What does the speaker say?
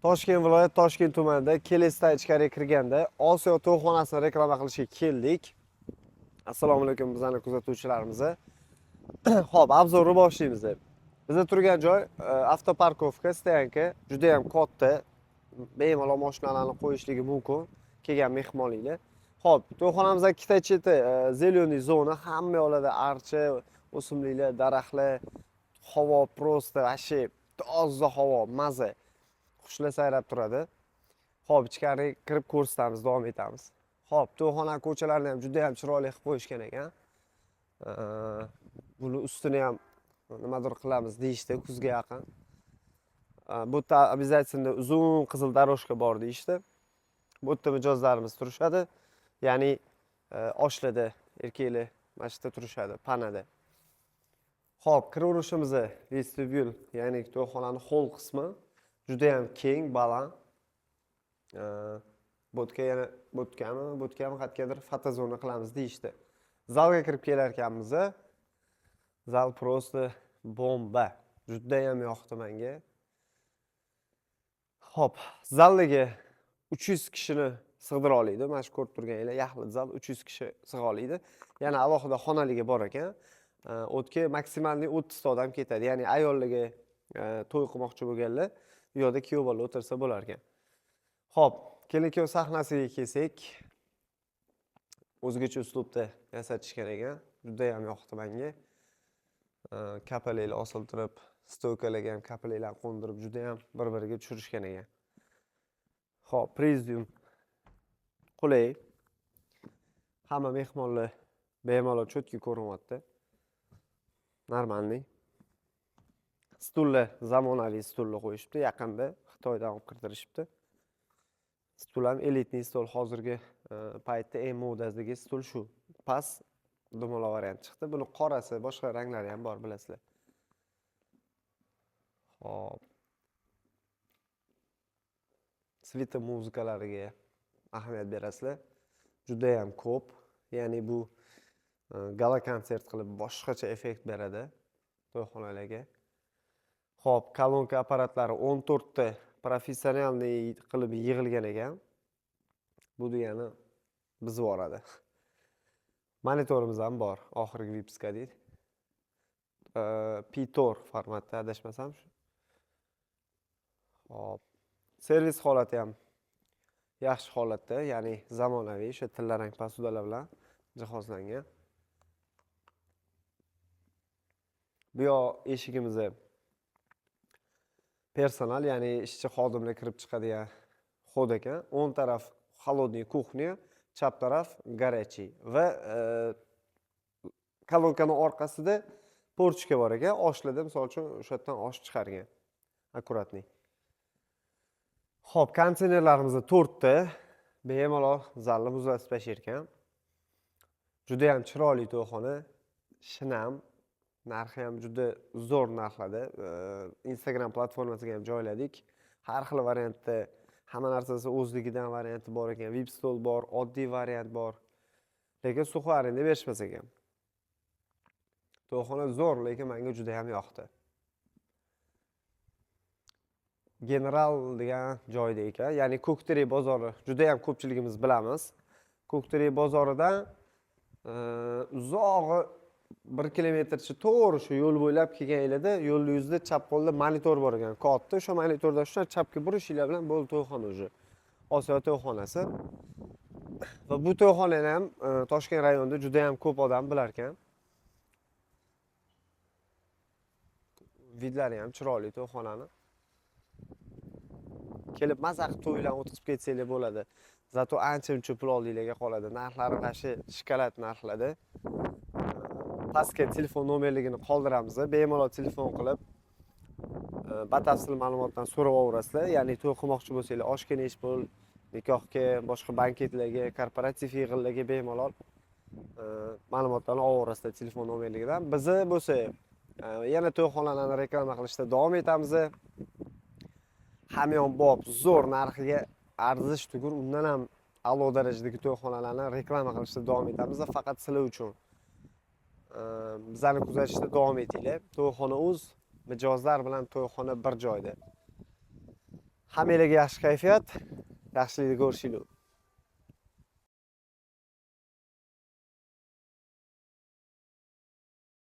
Toshkent viloyat Toshkent tumanida Kelesdan ichkariga kirganda Osiyo to'yxonasini reklama qilishga keldik. Assalomu alaykum bizlarning kuzatuvchilarimiz. Xo'p, obzorni boshlaymiz. Bizda turgan joy avtoparkovka, stoyanka, juda ham katta. Bemalol mashinalarni qo'yishligi mumkin kelgan mehmonlarga. Xo'p, to'yxonamizning ikkita cheti zeleniy zona, hamma yoqda archa, o'simliklar, daraxtlar, havo prosta vashi toza havo, maza. Qushlar sayrab turadi. Xo'p, ichkariga kirib ko'rsatamiz, davom etamiz. Xo'p, to'yxona ko'chalarini ham juda ham chiroyli qilib qo'yishgan ekan. Buni ustini ham nimadir qilamiz deyishdi kuzga yaqin. Bu yerda обязательно uzun qizil doroshka bor deyishdi. Bu yerda mijozlarimiz turishadi. Ya'ni oshlarda erkaklar mana shu yerda turishadi, panada. Xo'p, kiraverishimiz vestibyul, ya'ni to'yxonaning hol qismi juda ham keng, baland. Bo'tga yana bo'tkami qatgadir fotozona qilamiz deyishdi. Zalga kirib kelar ekanmiz. Zal prosta bomba. Juda ham yoqdi menga. Xo'p, zalga 300 kishini sig'dira oladi. Mana shu ko'rib turganinglar, yaxlit zal 300 kishi sig'a oladi. Yana alohida xonaligi bor ekan. O'tga maksimalniy 30 ta odam ketadi. Ya'ni ayollarga to'y qilmoqchi bo'lganlar bu yerda kuyov bola o'tirsa bo'lar ekan. Xo'p, kelin-kuyov sahnasiga kelsak, o'zgacha uslubda yasatishgan ekan. Juda ham yoqdi menga. Kapalaylar osiltirib, stoykalarga ham kapalaylar qo'ndirib juda ham bir-biriga tushirishgan ekan. Xo'p, prezidium qulay. Hamma mehmonlar bemalol cho'tki ko'rinyapti. Normalniy. Stullar zamonaviy stullar qo'yishibdi, yaqinda Xitoydan olib kirtirishibdi. Stul ham elitniy stul, hozirgi paytda eng modadagi stul shu. Past dumaloq variant chiqdi. Buni qorasi, boshqa ranglari ham bor, bilasizlar. Xo'p. Svita muzikalariga ahamiyat berasizlar. Juda ham ko'p. Ya'ni bu gala konsert qilib boshqacha effekt beradi to'yxonalarga. Xo'p, kolonka apparatlari 14 ta professionalniy qilib yig'ilgan ekan. Bu degani bizib yuboradi. Monitorimiz ham bor, oxirgi vipska deydi. P4 formatda adashmasam shu. Xo'p. Servis holati ham yaxshi holatda, ya'ni zamonaviy, o'sha tillarang posudalar bilan jihozlangan. Bu yoq eshigimiz personal, ya'ni ishchi xodimlar kirib chiqadigan xod ekan. O'ng taraf холодный kuxnya, chap taraf горячий va kolonkaning orqasida porchka bor ekan. Oshlarda, misol uchun, o'sha yerdan osh chiqargan. Akkuratniy. Xo'p, konteynerlarimiz 4 ta. Bemalol zalni muzlatib tashirkan. Juda ham chiroyli to'yxona. Shinam, narxi ham juda zo'r narxlarda. Instagram platformasiga ham joyladik. Har xil variantda, hamma narsasi o'zligidan varianti bor ekan. VIP stol bor, oddiy variant bor. Lekin suxarinda berishmas ekan. To'yxona zo'r, lekin menga juda ham yoqdi. General degan joyda ekan, ya'ni Ko'kterek bozori juda ham ko'pchiligimiz bilamiz. Ko'kterek bozoridan uzog'i 1 kilometrcha to'g'ri shu yo'l bo'ylab kelganinglarda, yo'l yuzida chap qo'lda monitor bor ekan, katta. O'sha monitordan shunday chapga burishinglar bilan bo'ldi to'yxona o'zi. Osiyo to'yxonasi. Va bu to'yxonani ham Toshkent rayonida juda ham ko'p odam bilar ekan. Vidlari ham chiroyli to'yxonani. Kelib maza qilib to'ylarni o'tkazib ketsanglar bo'ladi. Zato ancha-muncha pul oldinglarga qoladi. Narxlari g'ashi shikolat narxlarda. Pastga telefon nomerligini qoldiramiz. Bemalol telefon qilib batafsil ma'lumotdan so'rab olasizlar. Ya'ni to'y qilmoqchi bo'lsanglar, oshga nechi pul, nikohga, boshqa banketlarga, korporativ yig'inlarga bemalol ma'lumotlarni olasizlar telefon nomerligidan. Bizi bo'lsa yana to'yxonalarni reklama qilishda davom etamiz. Hamyonbop zo'r narxiga arzish tugur, undan ham a'lo darajadagi to'yxonalarni reklama qilishda davom etamiz. Faqat sizlar uchun bizlarni kuzatishda davom etinglar. To'yxona mijozlar bilan to'yxona bir joyda. Hammalarga yaxshi kayfiyat, yaxshilikni ko'rishinglar.